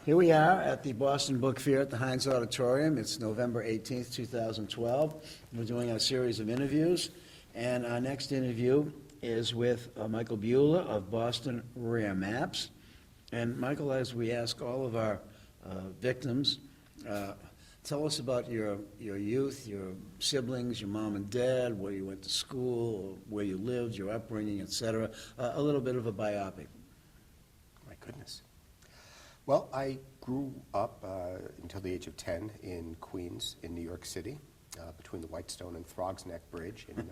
Here we are at the Boston Book Fair at the Heinz Auditorium. It's November 18th, 2012. We're doing a series of interviews, and our next interview is with Michael Buehler of Boston Rare Maps. And Michael, as we ask all of our victims, tell us about your youth, your siblings, your mom and dad, where you went to school, where you lived, your upbringing, etc. A little bit of a biopic. My goodness. Well, I grew up until the age of 10 in Queens, in New York City, between the Whitestone and Throgs Neck Bridge in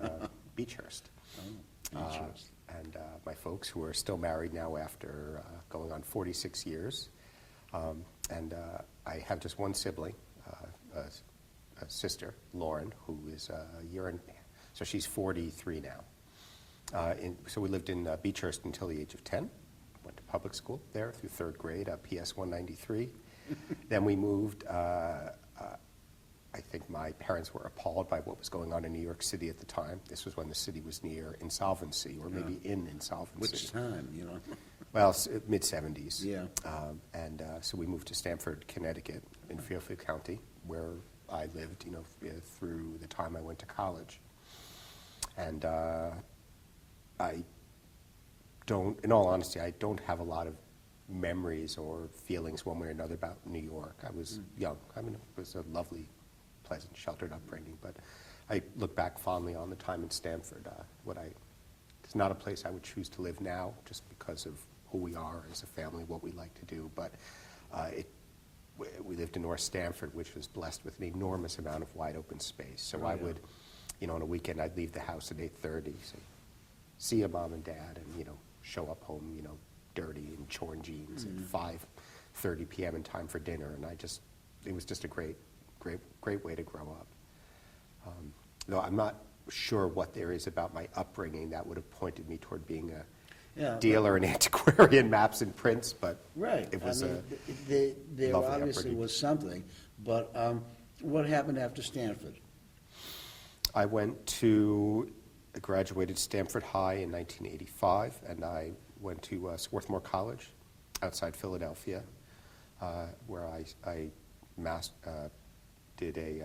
Beechurst. Oh, Beechurst. And my folks, who are still married now after going on 46 years. And I have just one sibling, a sister, Lauren, who is a year and so she's 43 now. So we lived in Beechurst until the age of 10. Went to public school there through third grade, PS 193. Then we moved. I think my parents were appalled by what was going on in New York City at the time. This was when the city was near insolvency, or maybe in insolvency. Which time, you know? Well, mid-'70s. Yeah. So we moved to Stamford, Connecticut, in Fairfield County, where I lived, through the time I went to college. And I don't, in all honesty, I don't have a lot of memories or feelings one way or another about New York. I was young. I mean, it was a lovely, pleasant, sheltered upbringing, but I look back fondly on the time in Stamford. It's not a place I would choose to live now, just because of who we are as a family, what we like to do, but we lived in North Stamford, which was blessed with an enormous amount of wide open space. So I would, on a weekend, I'd leave the house at 8:30, see a mom and dad, and, show up home, dirty and torn jeans at 5:30 p.m. in time for dinner, and it was just a great way to grow up. Though I'm not sure what there is about my upbringing that would have pointed me toward being a dealer in antiquarian maps and prints, but it was there obviously was something, but what happened after Stanford? I graduated Stanford High in 1985, and I went to Swarthmore College outside Philadelphia, where I did a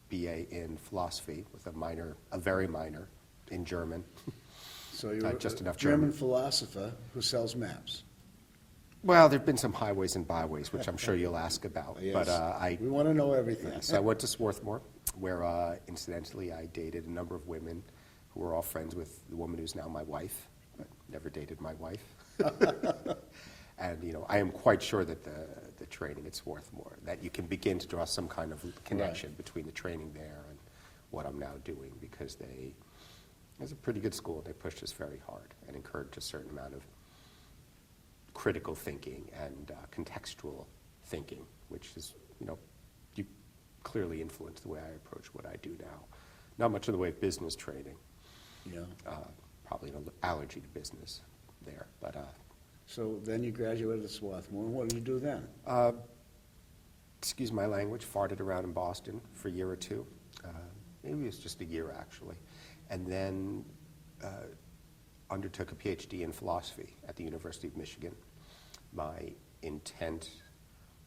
BA in philosophy with a very minor in German. So you're just enough German philosopher who sells maps. Well, there have been some highways and byways, which I'm sure you'll ask about. Yes. But we want to know everything. Yes, I went to Swarthmore, where incidentally I dated a number of women who were all friends with the woman who's now my wife, but never dated my wife. And I am quite sure that the training at Swarthmore, that you can begin to draw some kind of connection between the training there and what I'm now doing, because it was a pretty good school. They pushed us very hard and encouraged a certain amount of critical thinking and contextual thinking, which is, you clearly influence the way I approach what I do now. Not much in the way of business training. Yeah. Probably an allergy to business there, but. So then you graduated at Swarthmore. What did you do then? Excuse my language, farted around in Boston for a year or two. Maybe it was just a year, actually. And then undertook a PhD in philosophy at the University of Michigan. My intent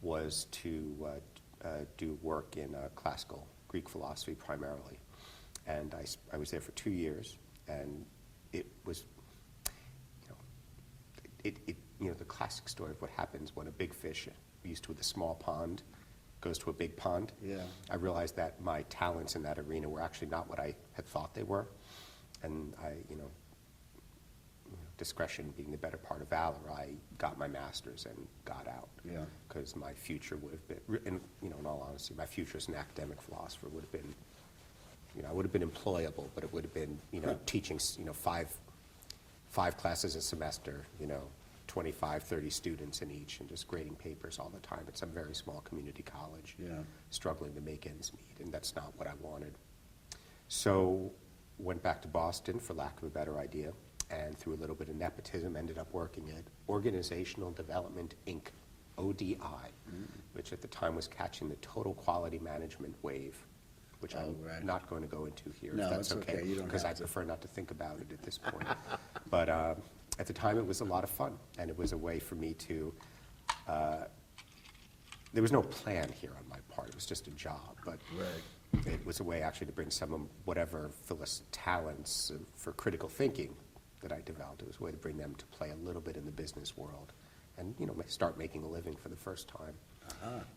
was to do work in classical Greek philosophy primarily. And I was there for 2 years, and it was, the classic story of what happens when a big fish used to a small pond goes to a big pond. Yeah. I realized that my talents in that arena were actually not what I had thought they were, and discretion being the better part of valor, I got my master's and got out. Yeah. Because my future would have been, in all honesty, my future as an academic philosopher would have been, I would have been employable, but it would have been, teaching, five classes a semester, 25, 30 students in each, and just grading papers all the time at some very small community college, struggling to make ends meet, and that's not what I wanted. So went back to Boston, for lack of a better idea, and through a little bit of nepotism, ended up working at Organizational Development, Inc., ODI, which at the time was catching the total quality management wave, which I'm not going to go into here, no, if that's it's okay, because I prefer not to think about it at this point. But at the time, it was a lot of fun, and it was a way for me to there was no plan here on my part. It was just a job, but Right. it was a way actually to bring some of whatever Phyllis talents for critical thinking that I developed. It was a way to bring them to play a little bit in the business world and, start making a living for the first time.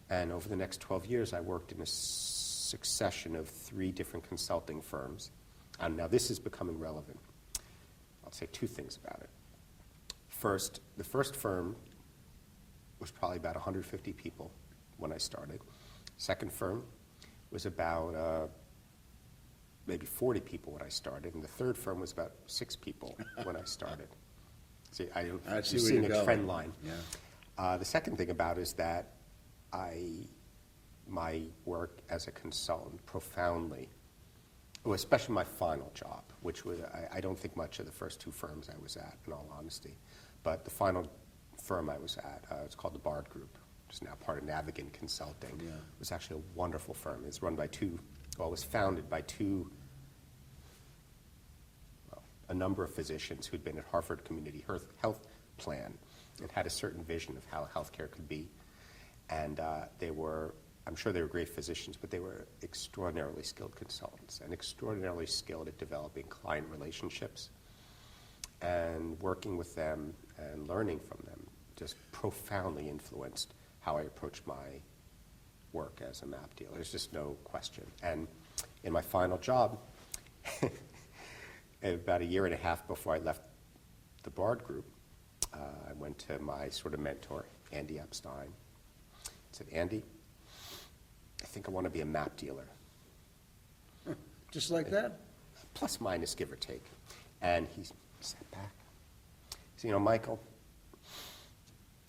And over the next 12 years, I worked in a succession of 3 different consulting firms. And now this is becoming relevant. I'll say 2 things about it. First, the first firm was probably about 150 people when I started. Second firm was about maybe 40 people when I started, and the third firm was about 6 people when I started. See, I you're see where seeing you're a going. trend line. Yeah. The second thing about it is that my work as a consultant profoundly, well, especially my final job, which was, I don't think much of the first 2 firms I was at, in all honesty, but the final firm I was at, it's called the Bard Group, which is now part of Navigant Consulting. Yeah. It was actually a wonderful firm. It's run by it was founded by a number of physicians who'd been at Harvard Community Health Plan and had a certain vision of how healthcare could be. And I'm sure they were great physicians, but they were extraordinarily skilled consultants and extraordinarily skilled at developing client relationships. And working with them and learning from them just profoundly influenced how I approached my work as a map dealer. There's just no question. And in my final job, about a year and a half before I left the Bard Group, I went to my sort of mentor, Andy Epstein. I said, Andy, I think I want to be a map dealer. Just like that? Plus minus, give or take. And he sat back. He said, Michael,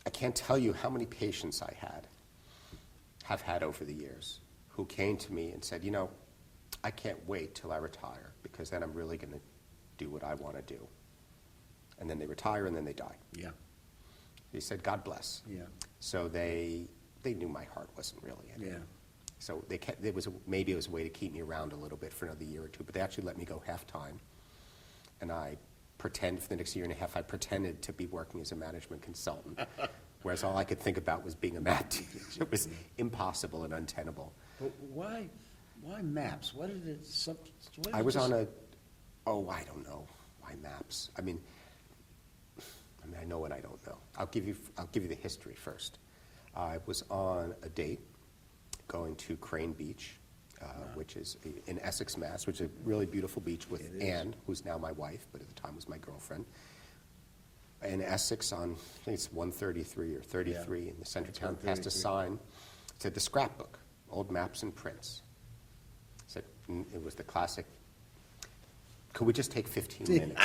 I can't tell you how many patients I have had over the years who came to me and said, I can't wait till I retire because then I'm really going to do what I want to do. And then they retire and then they die. Yeah. He said, God bless. Yeah. So they knew my heart wasn't really in it. Yeah. So maybe it was a way to keep me around a little bit for another year or 2, but they actually let me go half-time. And for the next year and a half, I pretended to be working as a management consultant, whereas all I could think about was being a map dealer. It was impossible and untenable. But why maps? What did it? I was on I don't know. Why maps? I mean, I know what I don't know. I'll give you the history first. I was on a date going to Crane Beach, which is in Essex, Mass., which is a really beautiful beach with Anne, who's now my wife, but at the time was my girlfriend. In Essex on, I think it's 133 or 33 in the center of town, passed a sign. It said, the scrapbook, old maps and prints. It was the classic, could we just take 15 minutes?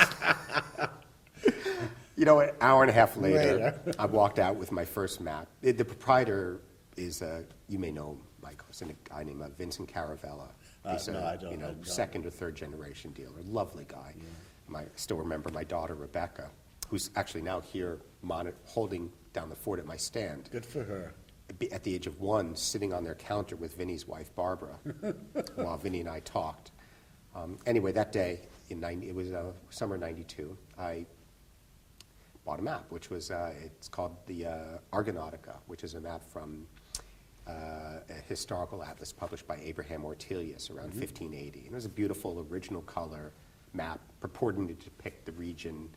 An hour and a half later, I walked out with my first map. The proprietor is, you may know him, Michael, it's a guy named Vincent Caravella. He's I don't. Second or third generation dealer, lovely guy. Yeah. I still remember my daughter, Rebecca, who's actually now here holding down the fort at my stand. Good for her. At the age of 1, sitting on their counter with Vinny's wife, Barbara, while Vinny and I talked. Anyway, that day, it was summer '92, I bought a map, which was, it's called the Argonautica, which is a map from a historical atlas published by Abraham Ortelius around 1580. And it was a beautiful original color map purporting to depict the region,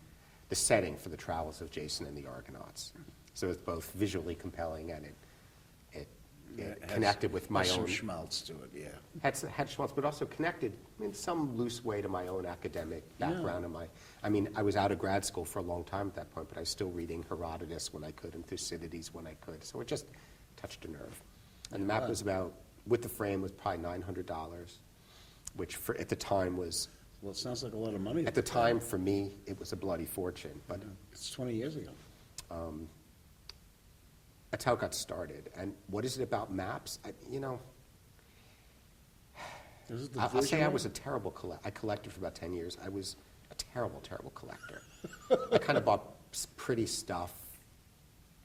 the setting for the travels of Jason and the Argonauts. So it's both visually compelling and it connected with my some own. schmaltz to it, yeah. Had schmaltz, but also connected in some loose way to my own academic background. And I was out of grad school for a long time at that point, but I was still reading Herodotus when I could and Thucydides when I could. So it just touched a nerve. And the map was about, with the frame, was probably $900, which at the time was. Well, it sounds like a lot of money. At the time, for me, it was a bloody fortune. But it's 20 years ago. That's how it got started. And what is it about maps? I'll say I was a terrible collector. I collected for about 10 years. I was a terrible, terrible collector. I kind of bought pretty stuff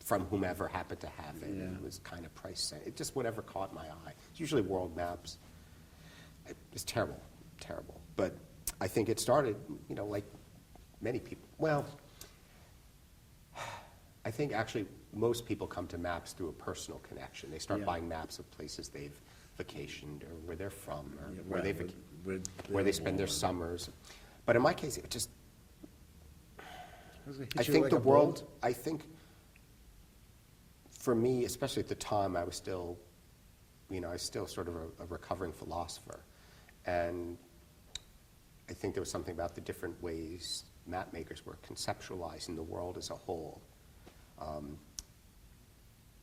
from whomever happened to have it. And it was kind of price set. It just whatever caught my eye. It's usually world maps. It's terrible, terrible. But I think it started, like many people. Well, I think actually most people come to maps through a personal connection. They start Yeah. buying maps of places they've vacationed or where they're from or Yeah, where, right, where where they spend their born. summers. But in my case, it just, Does it hit I you think like the a world, bolt? I think for me, especially at the time, I was still, I was still sort of a recovering philosopher. And I think there was something about the different ways map makers were conceptualizing the world as a whole.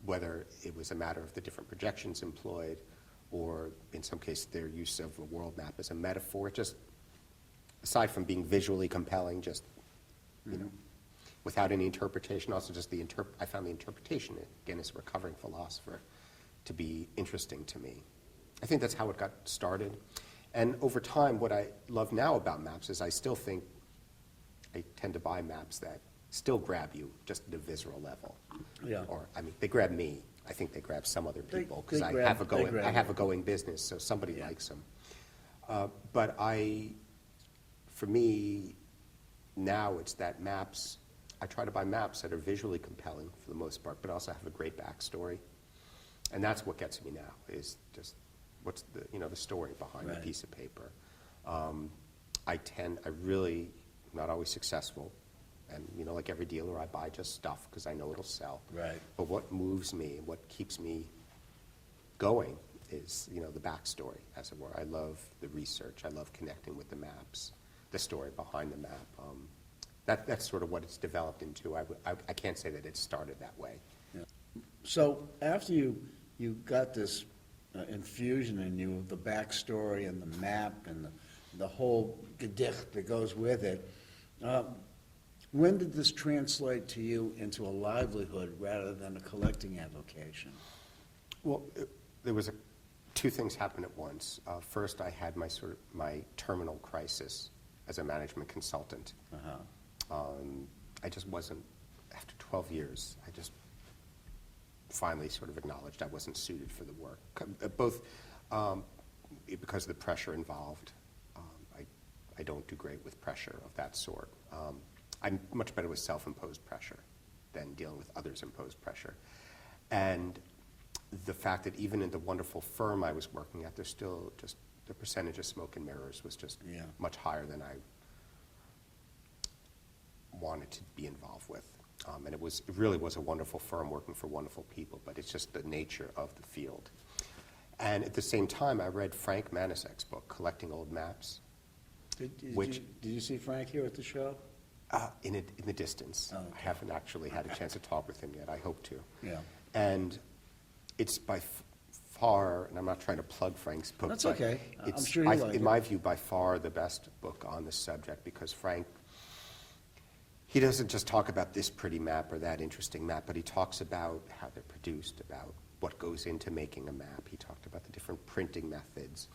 Whether it was a matter of the different projections employed, or in some cases their use of a world map as a metaphor, just aside from being visually compelling, just, without any interpretation, also just I found the interpretation, again, as a recovering philosopher, to be interesting to me. I think that's how it got started. And over time, what I love now about maps is I still think I tend to buy maps that still grab you just at a visceral level. Yeah. Or, I mean, they grab me. I think they grab some other people because they I grab- have a they grab I have you. a going business, so somebody Yeah. likes them. But for me, now it's that maps, I try to buy maps that are visually compelling for the most part, but also have a great backstory. And that's what gets me now, is just what's the story behind Right. the piece of paper. I really, not always successful, and like every dealer, I buy just stuff because I know it'll sell. Right. But what moves me, what keeps me going is, the backstory, as it were. I love the research. I love connecting with the maps, the story behind the map. That's sort of what it's developed into. I can't say that it started that way. So after you got this infusion in you of the backstory and the map and the whole gedicht that goes with it, when did this translate to you into a livelihood rather than a collecting avocation? Well, there was two things happened at once. First, I had my terminal crisis as a management consultant. I just wasn't, after 12 years, I just finally sort of acknowledged I wasn't suited for the work. Both because of the pressure involved. I don't do great with pressure of that sort. I'm much better with self-imposed pressure than dealing with others' imposed pressure. And the fact that even in the wonderful firm I was working at, there's still just the percentage of smoke and mirrors was just much higher than I wanted to be involved with. And it really was a wonderful firm working for wonderful people, but it's just the nature of the field. And at the same time, I read Frank Manisak's book, Collecting Old Maps. Did Which- you see Frank here at the show? In the distance. Oh, okay. I haven't actually had a chance to talk with him yet. I hope to. Yeah. And it's by far, and I'm not trying to plug Frank's book. That's but okay. I'm it's, sure you'll like in it. my view, by far the best book on this subject, because Frank, he doesn't just talk about this pretty map or that interesting map, but he talks about how they're produced, about what goes into making a map. He talked about the different printing methods.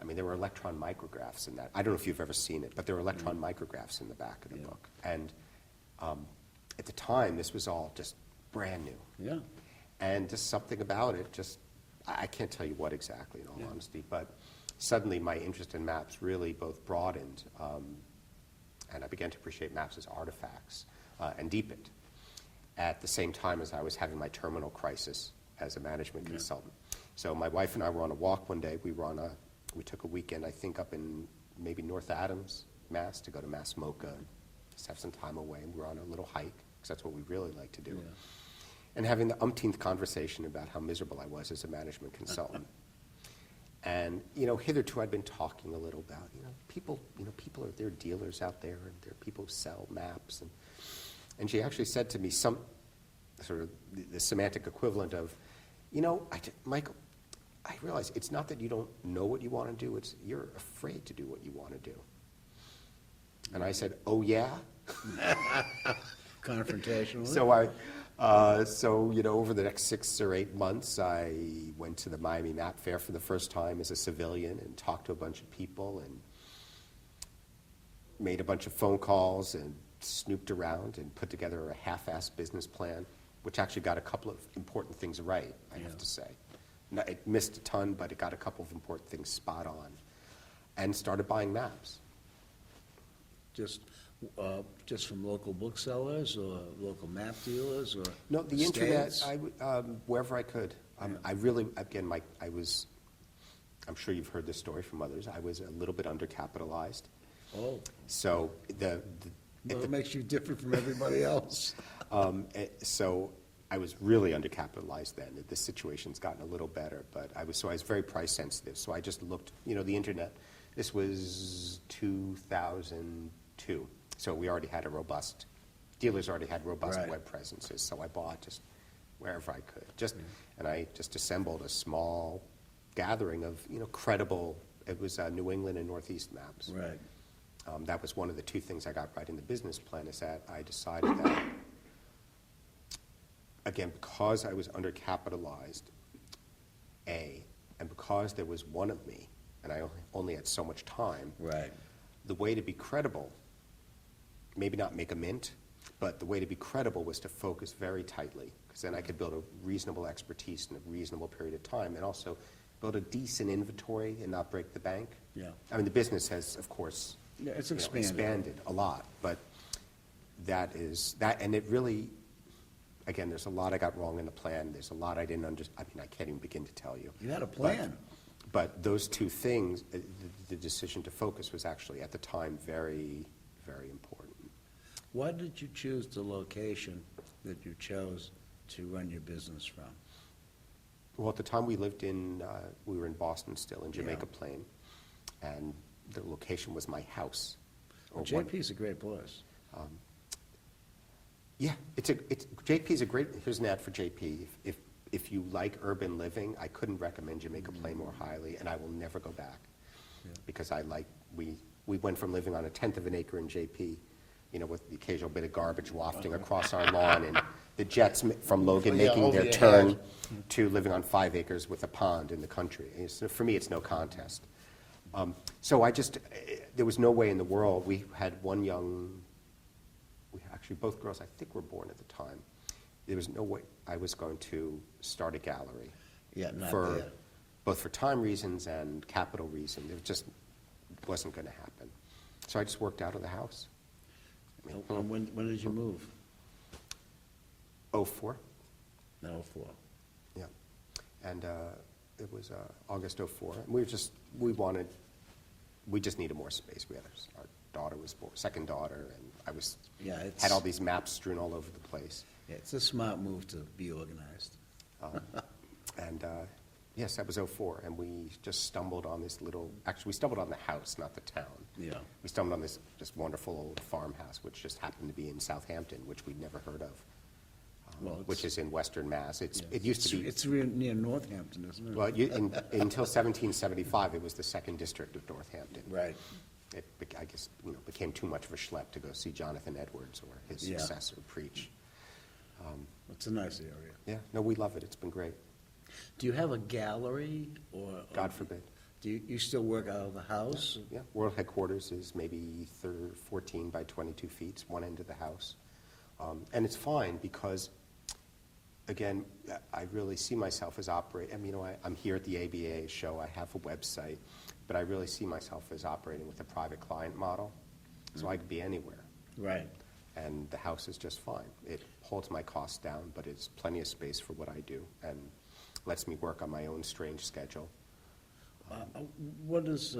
I mean, there were electron micrographs in that. I don't know if you've ever seen it, but there were electron micrographs in the back of the book. And at the time, this was all just brand new. Yeah. And just something about it, I can't tell you what exactly, in all honesty, but suddenly my interest in maps really both broadened, and I began to appreciate maps as artifacts, and deepened at the same time as I was having my terminal crisis as a management consultant. So my wife and I were on a walk one day. We took a weekend, I think, up in maybe North Adams, Mass, to go to Mass Mocha, just have some time away. And we were on a little hike, because that's what we really like to do. Yeah. And having the umpteenth conversation about how miserable I was as a management consultant. And, hitherto I'd been talking a little about, people are, there are dealers out there, and there are people who sell maps. And she actually said to me some sort of the semantic equivalent of, Michael, I realize it's not that you don't know what you want to do, it's you're afraid to do what you want to do. And I said, oh yeah? Confrontational. So over the next 6 or 8 months, I went to the Miami Map Fair for the first time as a civilian and talked to a bunch of people and made a bunch of phone calls and snooped around and put together a half-assed business plan, which actually got a couple of important things right, I have to say. It missed a ton, but it got a couple of important things spot on, and started buying maps. Just Just from local booksellers or local map dealers or No, the internet, states? wherever I could. I really, again, I'm sure you've heard this story from others, I was a little bit undercapitalized. Oh, So well, it makes you different from everybody else. so I was really undercapitalized then. The situation's gotten a little better, but I was very price sensitive. So I just looked, the internet. This was 2002. So we already had dealers already had robust Right. web presences. So I bought just wherever I could. And I just assembled a small gathering of, credible, it was New England and Northeast maps. Right. That was one of the two things I got right in the business plan, is that I decided that, again, because I was undercapitalized, and because there was one of me, and I only had so much time, Right. the way to be credible, maybe not make a mint, but the way to be credible was to focus very tightly, because then I could build a reasonable expertise in a reasonable period of time, and also build a decent inventory and not break the bank. Yeah. I mean, the business has, of course, Yeah, it's expanded a lot, but that, and it really, again, there's a lot I got wrong in the plan. There's a lot I didn't understand. I can't even begin to tell you. You had a plan. But those two things, the decision to focus was actually, at the time, very, very important. Why did you choose the location that you chose to run your business from? Well, at the time we lived we were in Boston still, in Jamaica Yeah. Plain, and the location was my house. Well, JP's a great place. Yeah, JP's a great, here's an ad for JP. If you like urban living, I couldn't recommend Jamaica Plain more highly, and I will never go back. Yeah. Because we went from living on 1/10 of an acre in JP, with the occasional bit of garbage wafting across our lawn, and the jets from Logan Yeah, making over their your turn, head. to living on 5 acres with a pond in the country. For me, it's no contest. So there was no way in the world. We had actually both girls I think were born at the time. There was no way I was going to start a gallery. Yeah, not there. Both for time reasons and capital reasons. It just wasn't going to happen. So I just worked out of the house. And when did you move? 04. No, 04. Yeah. And it was August 04. And we just needed more space. Our daughter was born, second daughter, and had all these maps strewn all over the place. Yeah, it's a smart move to be organized. And yes, that was 04, and we just stumbled on actually we stumbled on the house, not the town. Yeah. We stumbled on this wonderful old farmhouse, which just happened to be in Southampton, which we'd never heard of, which is in Western Mass. It used to be. It's near Northampton, isn't it? Well, until 1775, it was the second district of Northampton. Right. It, I guess, became too much of a schlep to go see Jonathan Edwards or his successor preach. It's a nice area. Yeah, no, we love it. It's been great. Do you have a gallery or? God forbid. Do you still work out of the house? Yeah, world headquarters is maybe 14 by 22 feet, it's one end of the house. And it's fine because, again, I really see myself as operating. I'm here at the ABAA show, I have a website, but I really see myself as operating with a private client model, so I could be anywhere. Right. And the house is just fine. It holds my costs down, but it's plenty of space for what I do and lets me work on my own strange schedule. What is,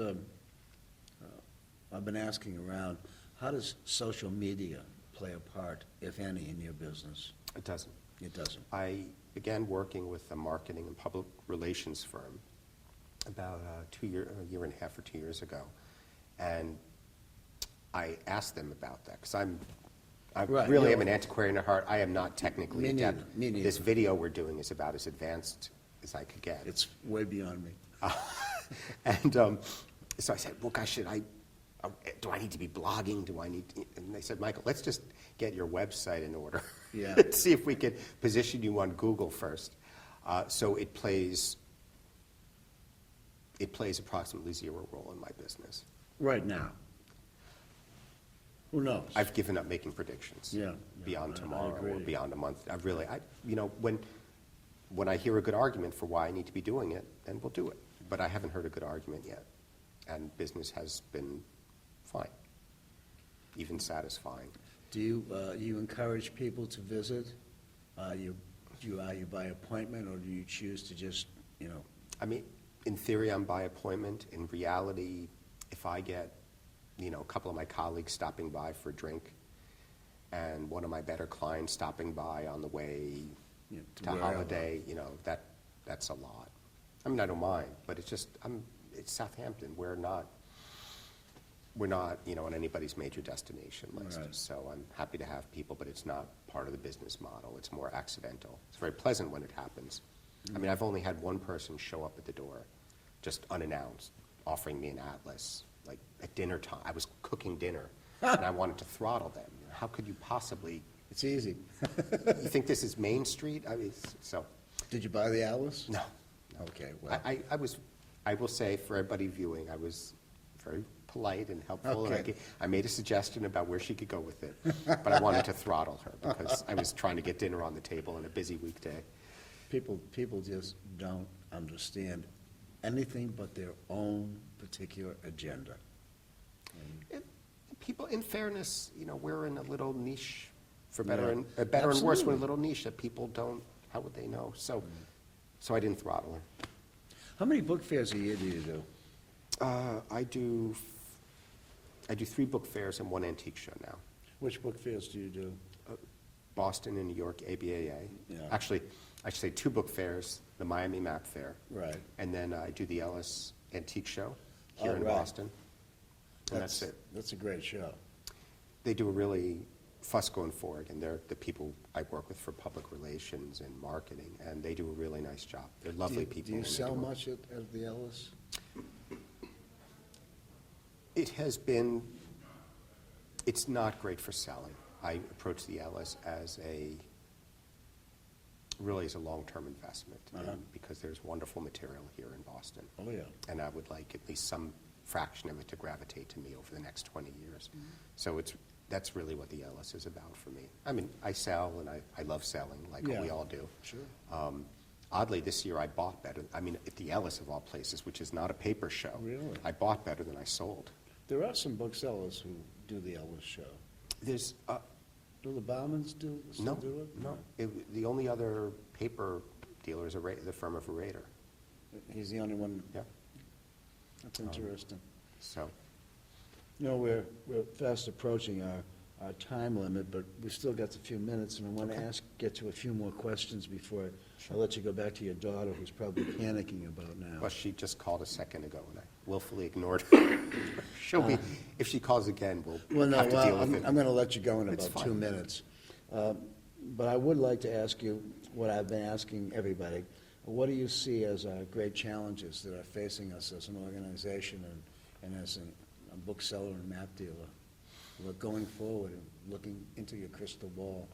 I've been asking around, how does social media play a part, if any, in your business? It doesn't. It doesn't. I began working with a marketing and public relations firm about a year and a half or 2 years ago, and I asked them about that because I Right, really you am know. an antiquarian at heart. I am not technically Me adept. neither, me neither. This video we're doing is about as advanced as I could get. It's way beyond me. And so I said, well, gosh, do I need to be blogging? And they said, Michael, let's just get your website in order. Yeah. Let's see if we can position you on Google first. So it plays approximately zero role in my business. Right now. Who knows? I've given up making predictions. Yeah. Beyond I tomorrow or agree. beyond a month. When I hear a good argument for why I need to be doing it, then we'll do it. But I haven't heard a good argument yet, and business has been fine. even satisfying. Do you encourage people to visit? Are you by appointment, or do you choose to just, I mean, in theory, I'm by appointment. In reality, if I get, a couple of my colleagues stopping by for a drink, and one of my better clients stopping by on the way to wherever. holiday, that's a lot. I mean, I don't mind, but it's just, it's Southampton. We're not, on anybody's major destination list. Right. So I'm happy to have people, but it's not part of the business model. It's more accidental. It's very pleasant when it happens. I mean, I've only had one person show up at the door, just unannounced, offering me an atlas, like at dinner time. I was cooking dinner, and I wanted to throttle them. How could you possibly? it's easy. You think this is Main Street? I mean, so. Did you buy the atlas? No. Okay, well, I will say for everybody viewing, I was very polite and helpful. Okay. And I made a suggestion about where she could go with it, but I wanted to throttle her because I was trying to get dinner on the table on a busy weekday. people just don't understand anything but their own particular agenda. People, in fairness, we're in a little niche, for better Yeah. and better and worse, we're in Absolutely. a little niche that people don't. How would they know? So I didn't throttle her. How many book fairs a year do you do? I do 3 book fairs and 1 antique show now. Which book fairs do you do? Boston and New York, ABAA. Yeah. Actually, I should say 2 book fairs, the Miami Map Fair. Right. And then I do the Ellis Antique Show here Oh, in right. Boston. And that's it. That's a great show. They do a really fuss going forward, and they're the people I work with for public relations and marketing, and they do a really nice job. They're lovely people. Do you and they sell do a- much at the Ellis? It has been, it's not great for selling. I approach the Ellis as really as a long-term investment, because there's wonderful material here in Boston. Oh, yeah. And I would like at least some fraction of it to gravitate to me over the next 20 years. So that's really what the Ellis is about for me. I mean, I sell, and I love selling, like Yeah. we all do. Sure. Oddly, this year I bought better. I mean, at the Ellis of all places, which is not a paper show. Really? I bought better than I sold. There are some booksellers who do the Ellis show. There's, Do the Baumans still no, do it? no. The only other paper dealer is the firm of a Raider. He's the only one. Yeah. That's interesting. So, We're fast approaching our time limit, but we've still got a few minutes, and I want to get to a few more questions before I let you go back to your daughter, who's probably panicking about now. well, she just called a second ago, and I willfully ignored her. She'll be, if she calls again, we'll have to deal with it. I'm going to let you go in It's about 2 fine. minutes. But I would like to ask you what I've been asking everybody. What do you see as great challenges that are facing us as an organization and as a bookseller and map dealer? Look going forward and looking into your crystal ball.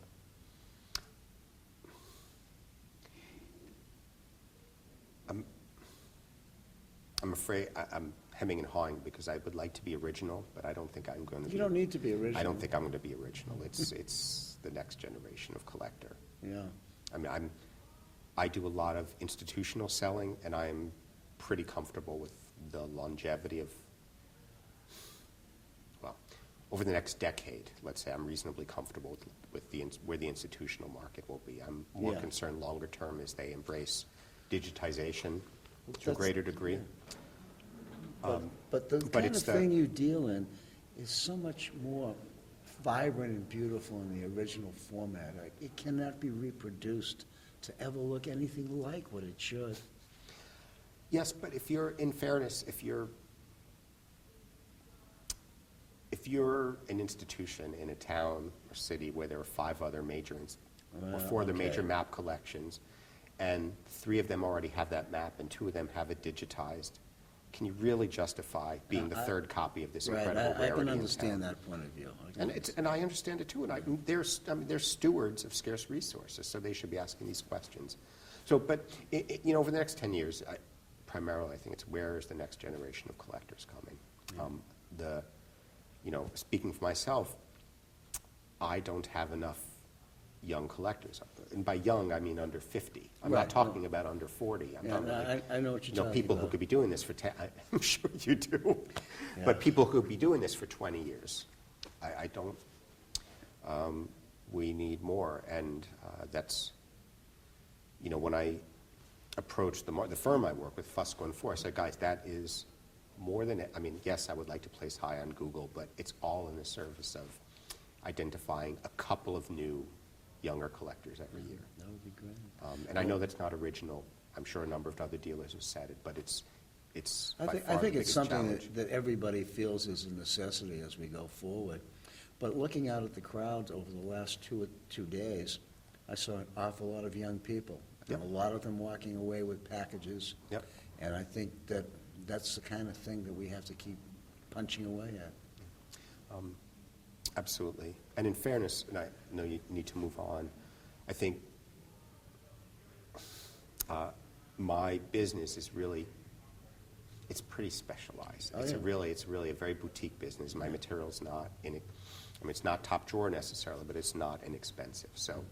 I'm afraid I'm hemming and hawing because I would like to be original, but I don't think I'm going to be. You don't need to be original. I don't think I'm going to be original. It's the next generation of collector. Yeah. I mean, I do a lot of institutional selling, and I'm pretty comfortable with the longevity of, well, over the next decade, let's say, I'm reasonably comfortable with where the institutional market will be. I'm more Yeah. concerned longer term as they embrace digitization to a That's- greater degree. But the but kind of it's the- thing you deal in is so much more vibrant and beautiful in the original format. It cannot be reproduced to ever look anything like what it should. Yes, but if you're, in fairness, if you're an institution in a town or city where there are 5 other major, or 4 other major okay. map collections, and 3 of them already have that map and 2 of them have it digitized, can you really justify being the 3rd copy of this Right, incredible rarity I can in understand town? that point of view. And I understand it too, and they're stewards of scarce resources, so they should be asking these questions. So, but, over the next 10 years, primarily, I think it's where is the next generation of collectors coming? Speaking for myself, I don't have enough young collectors. And by young, I mean under 50. I'm Right, not talking about under 40. I'm Yeah, talking no, about, I know what you're talking people who about. could be doing this for 10, I'm sure you do. Yeah. But people who could be doing this for 20 years. I don't, we need more, and that's, you know, when I approached the firm I work with, Fusco and Four, I said, guys, that is more than, I mean, yes, I would like to place high on Google, but it's all in the service of identifying a couple of new younger collectors every year. That would be great. And I know that's not original. I'm sure a number of other dealers have said it, but it's I by think, far I the think it's biggest something challenge. that everybody feels is a necessity as we go forward. But looking out at the crowds over the last two days, I saw an awful lot of young people. And Yep. a lot of them walking away with packages. Yep. And I think that that's the kind of thing that we have to keep punching away at. Absolutely. And in fairness, and I know you need to move on, I think my business is really, it's pretty specialized. Oh, It's yeah. it's really a very boutique business. My material's not, I mean, it's not top drawer necessarily, but it's not inexpensive. So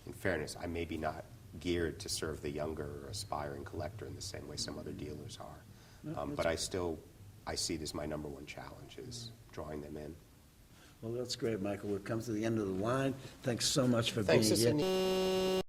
in fairness, I may be not geared to serve the younger or aspiring collector in the same way some other dealers are. No, But I see it as my number one challenge is drawing them in. Well, that's great, Michael. We've come to the end of the line. Thanks so much for Thanks, being here. Cindy.